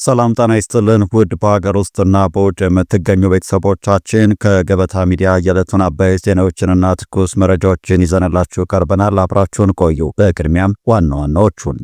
ሰላም ጤና ይስጥልን ውድ በሀገር ውስጥና በውጭ የምትገኙ ቤተሰቦቻችን ከገበታ ሚዲያ የዕለቱን አበይት ዜናዎችንና ትኩስ መረጃዎችን ይዘንላችሁ ቀርበናል። አብራችሁን ቆዩ። በቅድሚያም ዋና ዋናዎቹን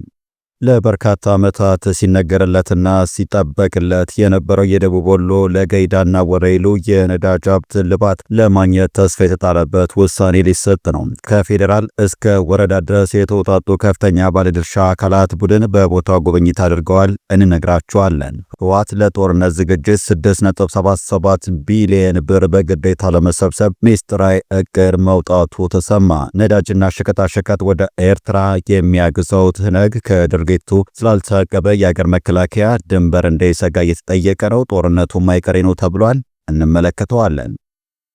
ለበርካታ ዓመታት ሲነገርለትና ሲጠበቅለት የነበረው የደቡብ ወሎ ለገይዳና ወረኢሉ የነዳጅ ሀብት ልባት ለማግኘት ተስፋ የተጣለበት ውሳኔ ሊሰጥ ነው። ከፌዴራል እስከ ወረዳ ድረስ የተውጣጡ ከፍተኛ ባለድርሻ አካላት ቡድን በቦታው ጉብኝት አድርገዋል። እንነግራችኋለን። ህወሓት ለጦርነት ዝግጅት 6.77 ቢሊዮን ብር በግዴታ ለመሰብሰብ ሚስጥራዊ እቅድ መውጣቱ ተሰማ። ነዳጅና ሸቀጣሸቀጥ ወደ ኤርትራ የሚያግዘው ትነግ ከድርጊቱ ስላልተቀበ የአገር መከላከያ ድንበር እንዳይሰጋ እየተጠየቀ ነው። ጦርነቱ ማይቀሬ ነው ተብሏል። እንመለከተዋለን።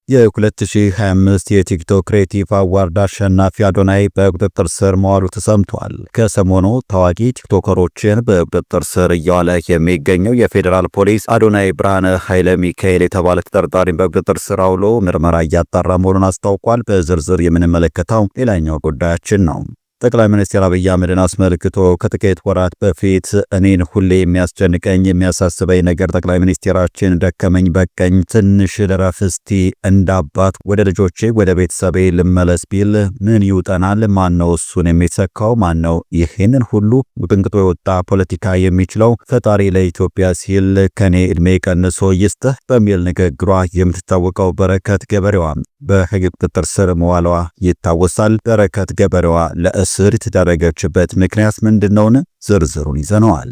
የ2025 የቲክቶክ ክሬቲቭ አዋርድ አሸናፊ አዶናይ በቁጥጥር ስር መዋሉ ተሰምቷል። ከሰሞኑ ታዋቂ ቲክቶከሮችን በቁጥጥር ስር እያዋለ የሚገኘው የፌዴራል ፖሊስ አዶናይ ብርሃነ ኃይለ ሚካኤል የተባለ ተጠርጣሪን በቁጥጥር ስር አውሎ ምርመራ እያጣራ መሆኑን አስታውቋል። በዝርዝር የምንመለከተው ሌላኛው ጉዳያችን ነው። ጠቅላይ ሚኒስትር አብይ አህመድን አስመልክቶ ከጥቂት ወራት በፊት እኔን ሁሌ የሚያስጨንቀኝ የሚያሳስበኝ ነገር ጠቅላይ ሚኒስትራችን ደከመኝ በቀኝ ትንሽ ልረፍ እስቲ እንዳባት ወደ ልጆቼ ወደ ቤተሰቤ ልመለስ ቢል ምን ይውጠናል? ማን ነው እሱን የሚተካው? ማን ነው ይህንን ሁሉ ውጥንቅጦ የወጣ ፖለቲካ የሚችለው? ፈጣሪ ለኢትዮጵያ ሲል ከኔ እድሜ ቀንሶ ይስጥህ በሚል ንግግሯ የምትታወቀው በረከት ገበሬዋ በሕግ ቁጥጥር ስር መዋሏ ይታወሳል። በረከት ገበሬዋ ለእስር የተዳረገችበት ምክንያት ምንድነውን? ዝርዝሩን ይዘነዋል።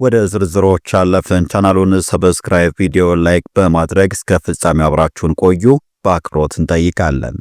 ወደ ዝርዝሮች አለፍን። ቻናሉን ሰብስክራይብ፣ ቪዲዮ ላይክ በማድረግ እስከ ፍጻሜ አብራችሁን ቆዩ በአክብሮት እንጠይቃለን።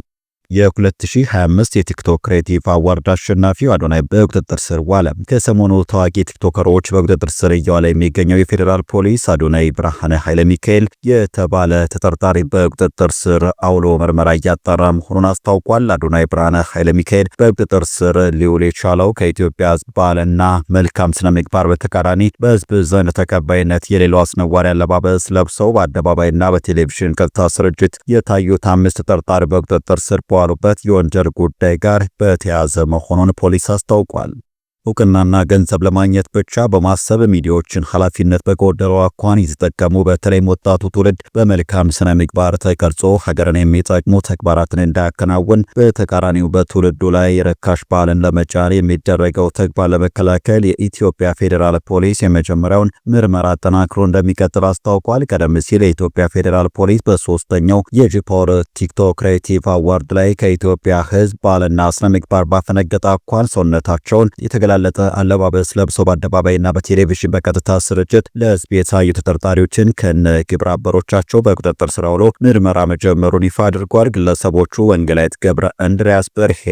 የ2025 የቲክቶክ ክሬቲቭ አዋርድ አሸናፊው አዶናይ በቁጥጥር ስር ዋለ። ከሰሞኑ ታዋቂ ቲክቶከሮች በቁጥጥር ስር እየዋለ የሚገኘው የፌዴራል ፖሊስ አዶናይ ብርሃነ ኃይለ ሚካኤል የተባለ ተጠርጣሪ በቁጥጥር ስር አውሎ ምርመራ እያጣራ መሆኑን አስታውቋል። አዶናይ ብርሃነ ኃይለ ሚካኤል በቁጥጥር ስር ሊውል የቻለው ከኢትዮጵያ ሕዝብ ባህልና መልካም ስነ ምግባር በተቃራኒ በሕዝብ ዘንድ ተቀባይነት የሌለው አስነዋሪ አለባበስ ለብሰው በአደባባይና በቴሌቪዥን ቀጥታ ስርጭት የታዩት 5 ተጠርጣሪ በቁጥጥር ስር ዋሉበት የወንጀል ጉዳይ ጋር በተያያዘ መሆኑን ፖሊስ አስታውቋል። እውቅናና ገንዘብ ለማግኘት ብቻ በማሰብ ሚዲያዎችን ኃላፊነት በጎደለው አኳኋን የተጠቀሙ በተለይም ወጣቱ ትውልድ በመልካም ስነ ምግባር ተቀርጾ ሀገርን የሚጠቅሙ ተግባራትን እንዳያከናውን በተቃራኒው በትውልዱ ላይ ርካሽ ባህልን ለመጫን የሚደረገው ተግባር ለመከላከል የኢትዮጵያ ፌዴራል ፖሊስ የመጀመሪያውን ምርመራ አጠናክሮ እንደሚቀጥል አስታውቋል። ቀደም ሲል የኢትዮጵያ ፌዴራል ፖሊስ በ3ኛው የጂፓወር ቲክቶክ ክሬቲቭ አዋርድ ላይ ከኢትዮጵያ ሕዝብ ባህልና ስነ ምግባር ባፈነገጠ አኳኋን ሰውነታቸውን የተገላለጠ አለባበስ ለብሰው በአደባባይና በቴሌቪዥን በቀጥታ ስርጭት ለሕዝብ የታዩ ተጠርጣሪዎችን ከነ ግብረ አበሮቻቸው በቁጥጥር ስር አውሎ ምርመራ መጀመሩን ይፋ አድርጓል። ግለሰቦቹ ወንጌላዊት ገብረ እንድሪያስ በርሄ፣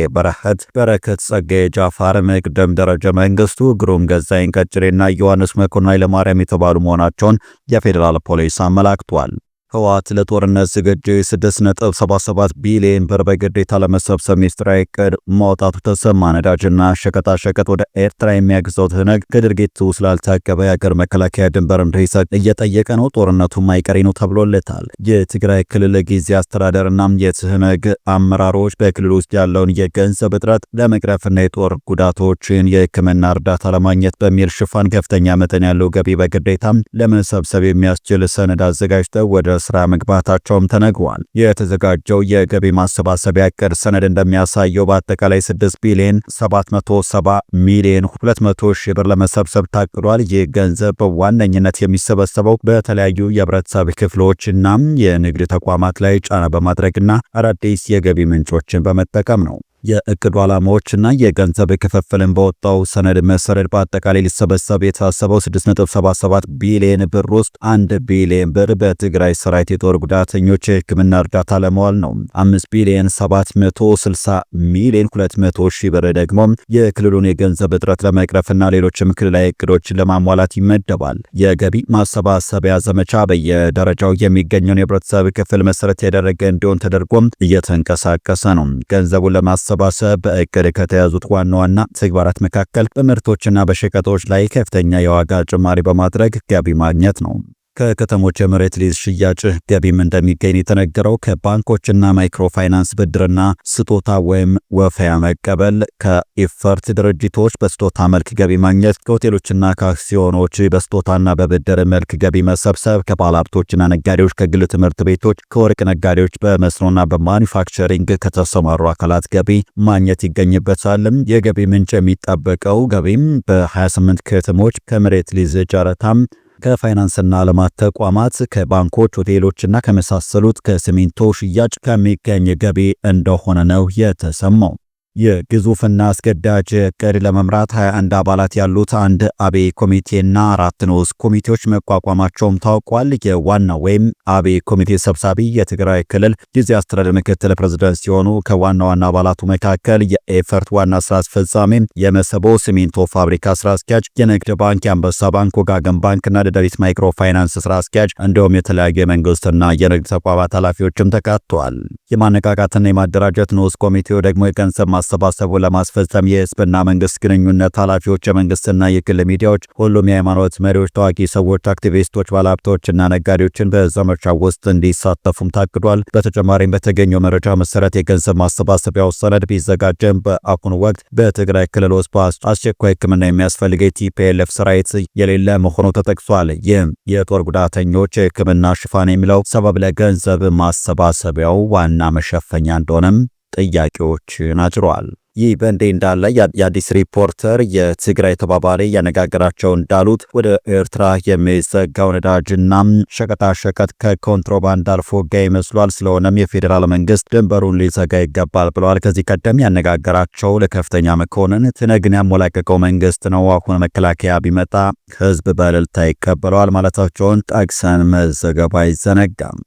በረከት ጸጋዬ፣ ጃፋር መቅደም፣ ደረጀ መንግስቱ፣ ግሩም ገዛይን ቀጭሬና ዮሐንስ መኮንን ኃይለማርያም የተባሉ መሆናቸውን የፌዴራል ፖሊስ አመላክቷል። ህወሓት ለጦርነት ዝግጅት 6.77 ቢሊዮን ብር በግዴታ ለመሰብሰብ ሚስጥራዊ እቅድ ማውጣቱ ተሰማ። ነዳጅና ሸቀጣሸቀጥ ወደ ኤርትራ የሚያግዘው ትነግ ከድርጊቱ ስላልታቀበ የአገር መከላከያ ድንበር እንዳይሰጥ እየጠየቀ ነው። ጦርነቱ ማይቀሬ ነው ተብሎለታል። የትግራይ ክልል ጊዜ አስተዳደርና የትነግ አመራሮች በክልሉ ውስጥ ያለውን የገንዘብ እጥረት ለመቅረፍና የጦር ጉዳቶችን የሕክምና እርዳታ ለማግኘት በሚል ሽፋን ከፍተኛ መጠን ያለው ገቢ በግዴታም ለመሰብሰብ የሚያስችል ሰነድ አዘጋጅተው ወደ ስራ መግባታቸውም ተነግሯል። የተዘጋጀው የገቢ ማሰባሰቢያ እቅድ ሰነድ እንደሚያሳየው በአጠቃላይ 6 ቢሊዮን 770 ሚሊዮን 200 ሺህ ብር ለመሰብሰብ ታቅዷል። ይህ ገንዘብ በዋነኝነት የሚሰበሰበው በተለያዩ የህብረተሰብ ክፍሎች እና የንግድ ተቋማት ላይ ጫና በማድረግና አዳዲስ የገቢ ምንጮችን በመጠቀም ነው። የእቅዱ ዓላማዎችና የገንዘብ ክፍፍልን በወጣው ሰነድ መሰረት በአጠቃላይ ሊሰበሰብ የታሰበው 6.77 ቢሊዮን ብር ውስጥ 1 ቢሊዮን ብር በትግራይ ሰራዊት የጦር ጉዳተኞች የሕክምና እርዳታ ለመዋል ነው። 5 ቢሊዮን 760 ሚሊዮን 200 ሺህ ብር ደግሞ የክልሉን የገንዘብ እጥረት ለመቅረፍና ሌሎችም ክልላዊ እቅዶችን ለማሟላት ይመደባል። የገቢ ማሰባሰቢያ ዘመቻ በየደረጃው የሚገኘውን የህብረተሰብ ክፍል መሰረት ያደረገ እንዲሆን ተደርጎም እየተንቀሳቀሰ ነው። ገንዘቡን ለማሰባሰብ በእቅድ ከተያዙት ዋና ዋና ተግባራት መካከል በምርቶችና በሸቀጦች ላይ ከፍተኛ የዋጋ ጭማሪ በማድረግ ገቢ ማግኘት ነው። ከከተሞች የመሬት ሊዝ ሽያጭ ገቢም እንደሚገኝ የተነገረው ከባንኮችና ማይክሮ ፋይናንስ ብድርና ስጦታ ወይም ወፈያ መቀበል፣ ከኢፈርት ድርጅቶች በስጦታ መልክ ገቢ ማግኘት፣ ከሆቴሎችና ከአክሲዮኖች በስጦታና በብድር መልክ ገቢ መሰብሰብ፣ ከባለሀብቶችና ነጋዴዎች፣ ከግል ትምህርት ቤቶች፣ ከወርቅ ነጋዴዎች፣ በመስኖና በማኒፋክቸሪንግ ከተሰማሩ አካላት ገቢ ማግኘት ይገኝበታል። የገቢ ምንጭ የሚጠበቀው ገቢም በ28 ከተሞች ከመሬት ሊዝ ጨረታም ከፋይናንስና ልማት ተቋማት ከባንኮች ሆቴሎችና ከመሳሰሉት ከሲሚንቶ ሽያጭ ከሚገኝ ገቢ እንደሆነ ነው የተሰማው። የግዙፍና አስገዳጅ እቅድ ለመምራት 21 አባላት ያሉት አንድ አብይ ኮሚቴና 4 ንዑስ ኮሚቴዎች መቋቋማቸውም ታውቋል። የዋናው ወይም አብይ ኮሚቴ ሰብሳቢ የትግራይ ክልል ጊዜያዊ አስተዳደር ምክትል ፕሬዝዳንት ሲሆኑ ከዋና ዋና አባላቱ መካከል የኤፈርት ዋና ስራ አስፈጻሚ፣ የመሰቦ ሲሚንቶ ፋብሪካ ስራ አስኪያጅ፣ የንግድ ባንክ፣ የአንበሳ ባንክ፣ ወጋገን ባንክና ደደቢት ማይክሮ ፋይናንስ ስራ አስኪያጅ እንዲሁም የተለያዩ የመንግስትና የንግድ ተቋማት ኃላፊዎችም ተካተዋል። የማነቃቃትና የማደራጀት ንዑስ ኮሚቴው ደግሞ የገንዘብ ማሰባሰቡ ለማስፈጸም የህዝብና መንግስት ግንኙነት ኃላፊዎች፣ የመንግስትና የግል ሚዲያዎች፣ ሁሉም የሃይማኖት መሪዎች፣ ታዋቂ ሰዎች፣ አክቲቪስቶች፣ ባለሀብቶችና ነጋዴዎችን በዘመቻው ውስጥ እንዲሳተፉም ታቅዷል። በተጨማሪም በተገኘው መረጃ መሰረት የገንዘብ ማሰባሰቢያው ሰነድ ቢዘጋጀም በአሁኑ ወቅት በትግራይ ክልል ውስጥ አስቸኳይ ሕክምና የሚያስፈልገው የቲፒኤልኤፍ ሰራዊት የሌለ መሆኑ ተጠቅሷል። ይህም የጦር ጉዳተኞች የሕክምና ሽፋን የሚለው ሰበብ ለገንዘብ ማሰባሰቢያው ዋና መሸፈኛ እንደሆነም ጥያቄዎችን አጭሯል። ይህ በእንዲህ እንዳለ የአዲስ ሪፖርተር የትግራይ ተባባሪ ያነጋገራቸው እንዳሉት ወደ ኤርትራ የሚዘጋው ነዳጅና ሸቀጣሸቀጥ ከኮንትሮባንድ አልፎ ጋ ይመስሏል። ስለሆነም የፌዴራል መንግስት ድንበሩን ሊዘጋ ይገባል ብለዋል። ከዚህ ቀደም ያነጋገራቸው ለከፍተኛ መኮንን ትነግን ያሞላቀቀው መንግስት ነው፣ አሁን መከላከያ ቢመጣ ህዝብ በእልልታ ይቀበለዋል ማለታቸውን ጠቅሰን መዘገቡ አይዘነጋም።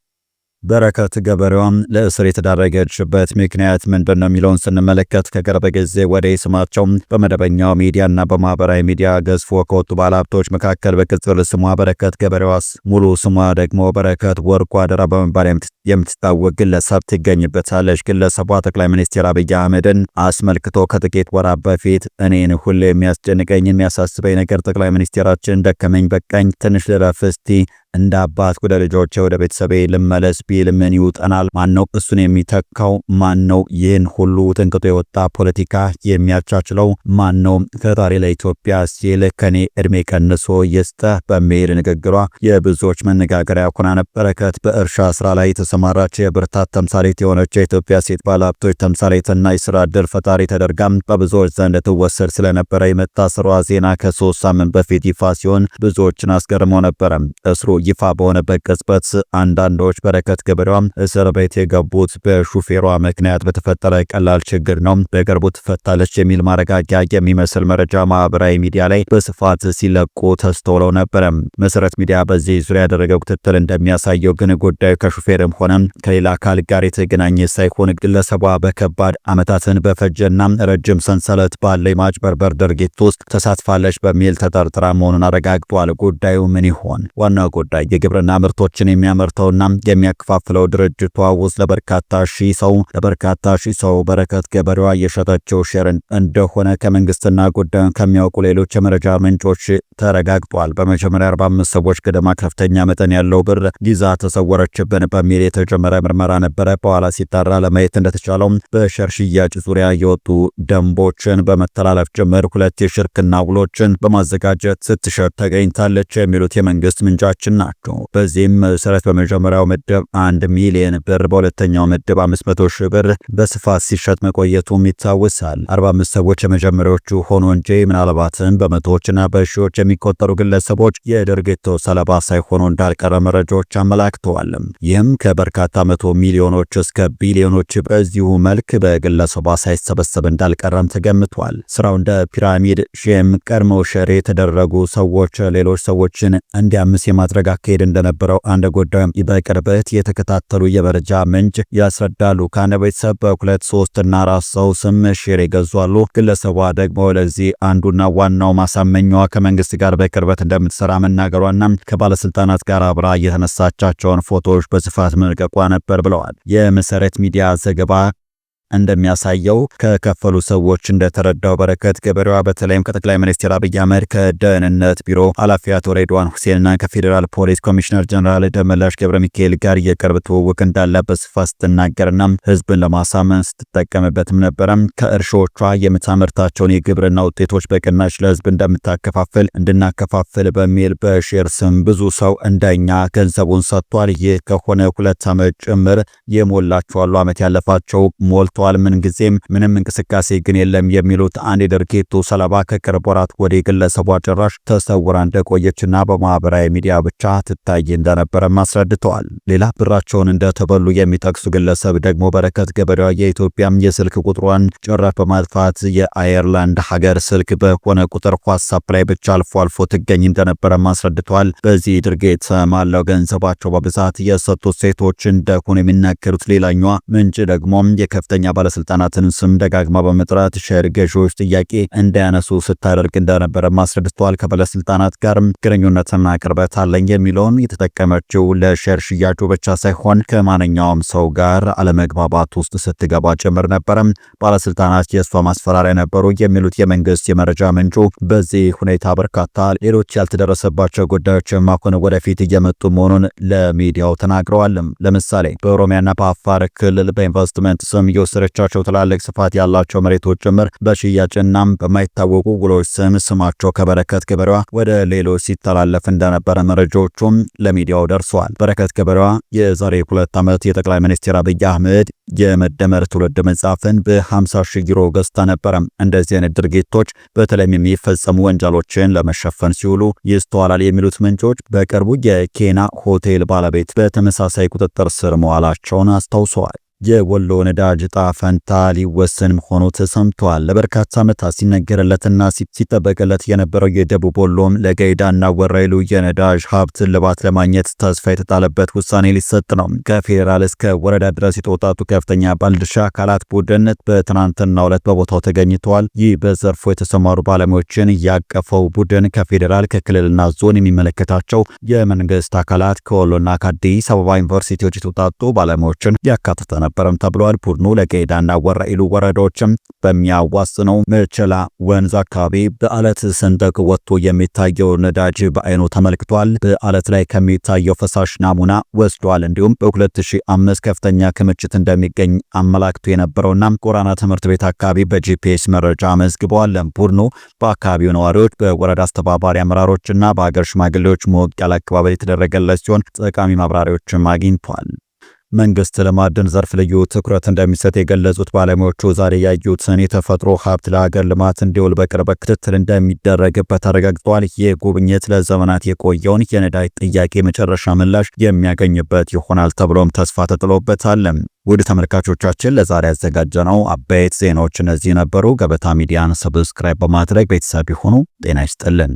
በረከት ገበሬዋም ለእስር የተዳረገችበት ምክንያት ምንድን ነው የሚለውን ስንመለከት ከቅርብ ጊዜ ወደ ስማቸው በመደበኛው ሚዲያና በማህበራዊ ሚዲያ ገዝፎ ከወጡ ባለሀብቶች መካከል በቅጽል ስሟ በረከት ገበሬዋስ ሙሉ ስሟ ደግሞ በረከት ወርቁ አደራ በመባል የምትታወቅ ግለሰብ ትገኝበታለች። ግለሰቧ ጠቅላይ ሚኒስትር አብይ አህመድን አስመልክቶ ከጥቂት ወራት በፊት እኔን ሁሌ የሚያስጨንቀኝ የሚያሳስበኝ ነገር ጠቅላይ ሚኒስትራችን ደከመኝ በቃኝ ትንሽ ልረፍ እስቲ እንደ አባት ወደ ልጆቼ ወደ ቤተሰቤ ልመለስ ቢል ምን ይውጠናል? ማነው እሱን የሚተካው? ማነው ይህን ሁሉ ጥንቅጦ የወጣ ፖለቲካ የሚያቻችለው? ማነው ፈጣሪ ለኢትዮጵያ ሲል ከኔ እድሜ ቀንሶ ይስጠ በሚል ንግግሯ የብዙዎች መነጋገሪያ ሆና ነበር። በረከት በእርሻ ስራ ላይ የተሰማራች የብርታት ተምሳሌት የሆነች የኢትዮጵያ ሴት ባለሀብቶች ተምሳሌትና የስራ ዕድል ፈጣሪ ተደርጋም በብዙዎች ዘንድ ትወሰድ ስለነበረ የመታሰሯ ዜና ከ3 ሳምንት በፊት ይፋ ሲሆን ብዙዎችን አስገርሞ ነበረ። እስሩ ይፋ በሆነበት ቅጽበት አንዳንዶች በረከት ገበሬዋ እስር ቤት የገቡት በሹፌሯ ምክንያት በተፈጠረ ቀላል ችግር ነው፣ በቅርቡ ትፈታለች የሚል ማረጋጊያ የሚመስል መረጃ ማህበራዊ ሚዲያ ላይ በስፋት ሲለቁ ተስተውለው ነበር። መሰረት ሚዲያ በዚህ ዙሪያ ያደረገው ክትትል እንደሚያሳየው ግን ጉዳዩ ከሹፌርም ሆነ ከሌላ አካል ጋር የተገናኘ ሳይሆን ግለሰቧ በከባድ ዓመታትን በፈጀና ረጅም ሰንሰለት ባለ የማጭበርበር ድርጊት ውስጥ ተሳትፋለች በሚል ተጠርጥራ መሆኑን አረጋግጧል። ጉዳዩ ምን ይሆን? ዋናው ጉዳይ የግብርና ምርቶችን የሚያመርተውና የሚያከፋፍለው ድርጅቷ ውስጥ ለበርካታ ሺህ ሰው በረከት ገበሬዋ የሸጠችው ሼር እንደሆነ ከመንግስትና ጉዳዩን ከሚያውቁ ሌሎች የመረጃ ምንጮች ተረጋግጧል። በመጀመሪያ 45 ሰዎች ገደማ ከፍተኛ መጠን ያለው ብር ይዛ ተሰወረችብን በሚል የተጀመረ ምርመራ ነበረ። በኋላ ሲጣራ ለማየት እንደተቻለው በሼር ሽያጭ ዙሪያ የወጡ ደንቦችን በመተላለፍ ጭምር 2 የሽርክና ውሎችን በማዘጋጀት ስትሸጥ ተገኝታለች የሚሉት የመንግስት ምንጫችን ናቸው። በዚህም መሰረት በመጀመሪያው ምድብ 1 ሚሊዮን ብር፣ በሁለተኛው ምድብ 500 ሺህ ብር በስፋት ሲሸጥ መቆየቱም ይታወሳል። 45 ሰዎች የመጀመሪያዎቹ ሆኖ እንጂ ምናልባትም በመቶዎችና በሺዎች የሚቆጠሩ ግለሰቦች የድርጊቱ ሰለባ ሳይሆኑ እንዳልቀረ መረጃዎች አመላክተዋል። ይህም ከበርካታ መቶ ሚሊዮኖች እስከ ቢሊዮኖች በዚሁ መልክ በግለሰቧ ሳይሰበሰብ እንዳልቀረም ተገምቷል። ስራው እንደ ፒራሚድ ሼም ቀድመው ሸር የተደረጉ ሰዎች ሌሎች ሰዎችን እንዲያምስ የማድረግ አካሄድ እንደነበረው አንድ ጉዳይ በቅርበት የተከታተሉ የመረጃ ምንጭ ያስረዳሉ። ከአንድ ቤተሰብ በ2፣ 3 እና 4 ሰው ስም ሼር ይገዛሉ። ግለሰቧ ደግሞ ለዚህ አንዱና ዋናው ማሳመኛዋ ከመንግስት ጋር በቅርበት እንደምትሰራ መናገሯና ከባለስልጣናት ጋር አብራ የተነሳቻቸውን ፎቶዎች በስፋት መልቀቋ ነበር ብለዋል። የመሰረት ሚዲያ ዘገባ እንደሚያሳየው ከከፈሉ ሰዎች እንደተረዳው በረከት ገበሬዋ በተለይም ከጠቅላይ ሚኒስትር አብይ አህመድ ከደህንነት ቢሮ ኃላፊ አቶ ሬድዋን ሁሴንና ከፌዴራል ፖሊስ ኮሚሽነር ጀነራል ደመላሽ ገብረ ሚካኤል ጋር የቅርብ ትውውቅ እንዳለ በስፋት ስትናገርና ህዝብን ለማሳመን ስትጠቀምበትም ነበረ። ከእርሾቿ የምታመርታቸውን የግብርና ውጤቶች በቅናሽ ለህዝብ እንደምታከፋፍል እንድናከፋፍል በሚል በሼር ስም ብዙ ሰው እንደኛ ገንዘቡን ሰጥቷል። ይህ ከሆነ 2 ዓመት ጭምር የሞላቸው አሉ፣ ዓመት ያለፋቸው ሞልቷል። ምንጊዜም ምንም እንቅስቃሴ ግን የለም የሚሉት አንድ የድርጊቱ ሰለባ ከቅርብ ወራት ወዲህ ግለሰቧ ጭራሽ ተሰውራ እንደቆየችና በማህበራዊ ሚዲያ ብቻ ትታይ እንደነበረ አስረድተዋል። ሌላ ብራቸውን እንደተበሉ የሚጠቅሱ ግለሰብ ደግሞ በረከት ገበሬዋ የኢትዮጵያ የስልክ ቁጥሯን ጭራሽ በማጥፋት የአየርላንድ ሀገር ስልክ በሆነ ቁጥር ዋትስአፕ ላይ ብቻ አልፎ አልፎ ትገኝ እንደነበረ አስረድተዋል። በዚህ ድርጊት ማለው ገንዘባቸው በብዛት የሰጡት ሴቶች እንደሆኑ የሚናገሩት ሌላኛዋ ምንጭ ደግሞ የከፍተኛ ባለስልጣናትን ስም ደጋግማ በመጥራት ሼር ገዢዎች ጥያቄ እንዳያነሱ ስታደርግ እንደነበረ አስረድተዋል። ከባለስልጣናት ጋር ግንኙነትና ቅርበት አለኝ የሚለውን የተጠቀመችው ለሼር ሽያጩ ብቻ ሳይሆን ከማንኛውም ሰው ጋር አለመግባባት ውስጥ ስትገባ ጭምር ነበረ። ባለስልጣናት የእሷ ማስፈራሪያ ነበሩ የሚሉት የመንግስት የመረጃ ምንጩ በዚህ ሁኔታ በርካታ ሌሎች ያልተደረሰባቸው ጉዳዮች አሁን ወደፊት እየመጡ መሆኑን ለሚዲያው ተናግረዋል። ለምሳሌ በኦሮሚያና በአፋር ክልል በኢንቨስትመንት ስም የወሰደቻቸው ትላልቅ ስፋት ያላቸው መሬቶች ጭምር በሽያጭና በማይታወቁ ውሎች ስማቸው ከበረከት ገበሬዋ ወደ ሌሎች ሲተላለፍ እንደነበረ መረጃዎቹም ለሚዲያው ደርሰዋል። በረከት ገበሬዋ የዛሬ 2 ዓመት የጠቅላይ ሚኒስትር አብይ አህመድ የመደመር ትውልድ መጽሐፍን በ50,000 ዩሮ ገዝታ ነበረ። እንደዚህ አይነት ድርጊቶች በተለይም የሚፈጸሙ ወንጀሎችን ለመሸፈን ሲውሉ ይስተዋላል የሚሉት ምንጮች በቅርቡ የኬና ሆቴል ባለቤት በተመሳሳይ ቁጥጥር ስር መዋላቸውን አስታውሰዋል። የወሎ ነዳጅ ዕጣ ፈንታ ሊወሰን መሆኑ ተሰምቷል። ለበርካታ ዓመታት ሲነገርለትና ሲጠበቅለት የነበረው የደቡብ ወሎም ለገይዳና ወራይሉ የነዳጅ ሀብት ልባት ለማግኘት ተስፋ የተጣለበት ውሳኔ ሊሰጥ ነው። ከፌዴራል እስከ ወረዳ ድረስ የተወጣጡ ከፍተኛ ባለድርሻ አካላት ቡድን በትናንትናው ዕለት በቦታው ተገኝተዋል። ይህ በዘርፉ የተሰማሩ ባለሙያዎችን ያቀፈው ቡድን ከፌዴራል ከክልልና ዞን የሚመለከታቸው የመንግስት አካላት ከወሎና ከአዲስ አበባ ዩኒቨርሲቲዎች የተወጣጡ ባለሙያዎችን ያካተተ ነበረም ተብሏል። ቡድኑ ለገይዳና ወራኢሉ ወረዳዎችም በሚያዋስነው መቸላ ወንዝ አካባቢ በአለት ሰንደቅ ወጥቶ የሚታየው ነዳጅ በአይኑ ተመልክቷል። በአለት ላይ ከሚታየው ፈሳሽ ናሙና ወስዷል። እንዲሁም በ2005 ከፍተኛ ክምችት እንደሚገኝ አመላክቶ የነበረውና ጎራና ትምህርት ቤት አካባቢ በጂፒኤስ መረጃ መዝግበዋል። ቡድኑ በአካባቢው ነዋሪዎች፣ በወረዳ አስተባባሪ አመራሮችና በሀገር ሽማግሌዎች ሞቅ ያለ አቀባበል የተደረገለት ሲሆን ጠቃሚ ማብራሪያዎችም አግኝቷል። መንግስት ለማዕድን ዘርፍ ልዩ ትኩረት እንደሚሰጥ የገለጹት ባለሙያዎቹ ዛሬ ያዩትን የተፈጥሮ ሀብት ለሀገር ልማት እንዲውል በቅርብ ክትትል እንደሚደረግበት አረጋግጠዋል። ይህ ጉብኝት ለዘመናት የቆየውን የነዳጅ ጥያቄ መጨረሻ ምላሽ የሚያገኝበት ይሆናል ተብሎም ተስፋ ተጥሎበታል። ውድ ተመልካቾቻችን ለዛሬ ያዘጋጀነው አበይት ዜናዎች እነዚህ ነበሩ። ገበታ ሚዲያን ሰብስክራይብ በማድረግ ቤተሰብ ይሁኑ። ጤና ይስጥልን።